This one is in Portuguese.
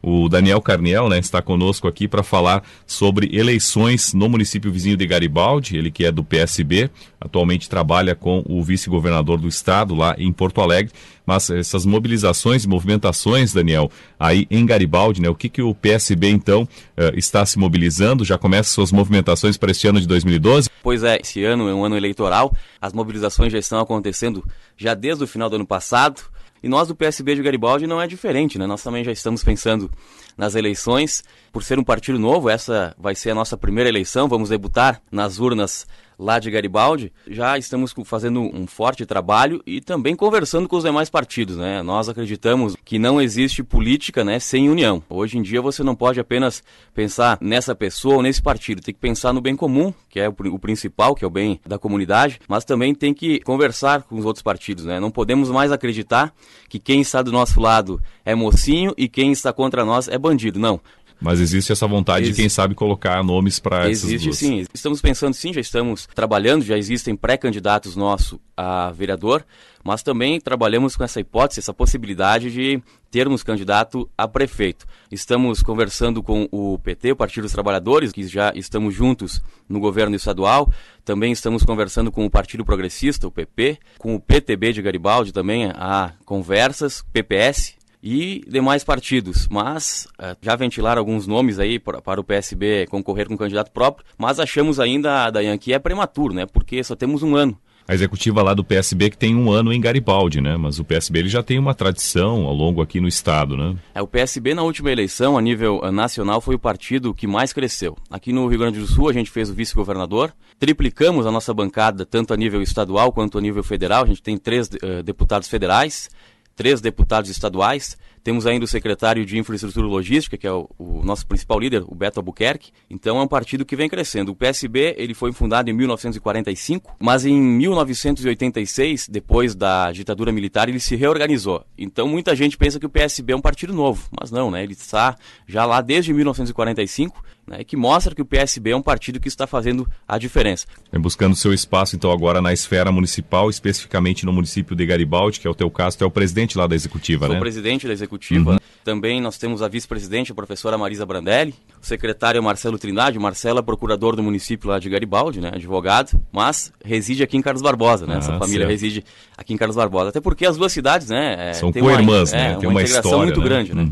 O Daniel Carniel, né, está conosco aqui para falar sobre eleições no município vizinho de Garibaldi, ele que é do PSB, atualmente trabalha com o vice-governador do estado lá em Porto Alegre. Mas essas mobilizações e movimentações, Daniel, aí em Garibaldi, né, o que o PSB então está se mobilizando? Já começa suas movimentações para este ano de 2012? Pois é, esse ano é um ano eleitoral, as mobilizações já estão acontecendo já desde o final do ano passado. E nós do PSB de Garibaldi não é diferente, né? Nós também já estamos pensando nas eleições. Por ser um partido novo, essa vai ser a nossa primeira eleição, vamos debutar nas urnas lá de Garibaldi. Já estamos fazendo um forte trabalho e também conversando com os demais partidos, né? Nós acreditamos que não existe política, né, sem união. Hoje em dia você não pode apenas pensar nessa pessoa ou nesse partido, tem que pensar no bem comum, que é o principal, que é o bem da comunidade, mas também tem que conversar com os outros partidos, né? Não podemos mais acreditar que quem está do nosso lado é mocinho e quem está contra nós é bandido, não. Mas existe essa vontade de, quem sabe, colocar nomes para essas duas? Existe sim, estamos pensando sim, já estamos trabalhando, já existem pré-candidatos nossos a vereador, mas também trabalhamos com essa hipótese, essa possibilidade de termos candidato a prefeito. Estamos conversando com o PT, o Partido dos Trabalhadores, que já estamos juntos no governo estadual, também estamos conversando com o Partido Progressista, o PP, com o PTB de Garibaldi também há conversas, PPS, e demais partidos, mas já ventilaram alguns nomes aí para o PSB concorrer com um candidato próprio, mas achamos ainda, Dayan, que é prematuro, né? Porque só temos um ano. A executiva lá do PSB que tem um ano em Garibaldi, né? Mas o PSB ele já tem uma tradição ao longo aqui no estado, né? O PSB na última eleição, a nível nacional, foi o partido que mais cresceu. Aqui no Rio Grande do Sul a gente fez o vice-governador, triplicamos a nossa bancada tanto a nível estadual quanto a nível federal, a gente tem 3 deputados federais, 3 deputados estaduais, temos ainda o secretário de Infraestrutura e Logística, que é o nosso principal líder, o Beto Albuquerque. Então é um partido que vem crescendo. O PSB ele foi fundado em 1945, mas em 1986, depois da ditadura militar, ele se reorganizou. Então muita gente pensa que o PSB é um partido novo, mas não, né? Ele está já lá desde 1945, né? Que mostra que o PSB é um partido que está fazendo a diferença. Vem buscando seu espaço, então, agora na esfera municipal, especificamente no município de Garibaldi, que é o teu caso, tu é o presidente lá da executiva, né? Sou presidente da executiva. Também nós temos a vice-presidente, a professora Marisa Brandelli, o secretário Marcelo Trindade. Marcelo é procurador do município lá de Garibaldi, né, advogado, mas reside aqui em Carlos Barbosa, né? Essa família reside aqui em Carlos Barbosa. Até porque as duas cidades, né, são co-irmãs, né? Tem uma integração história, muito né? grande, né?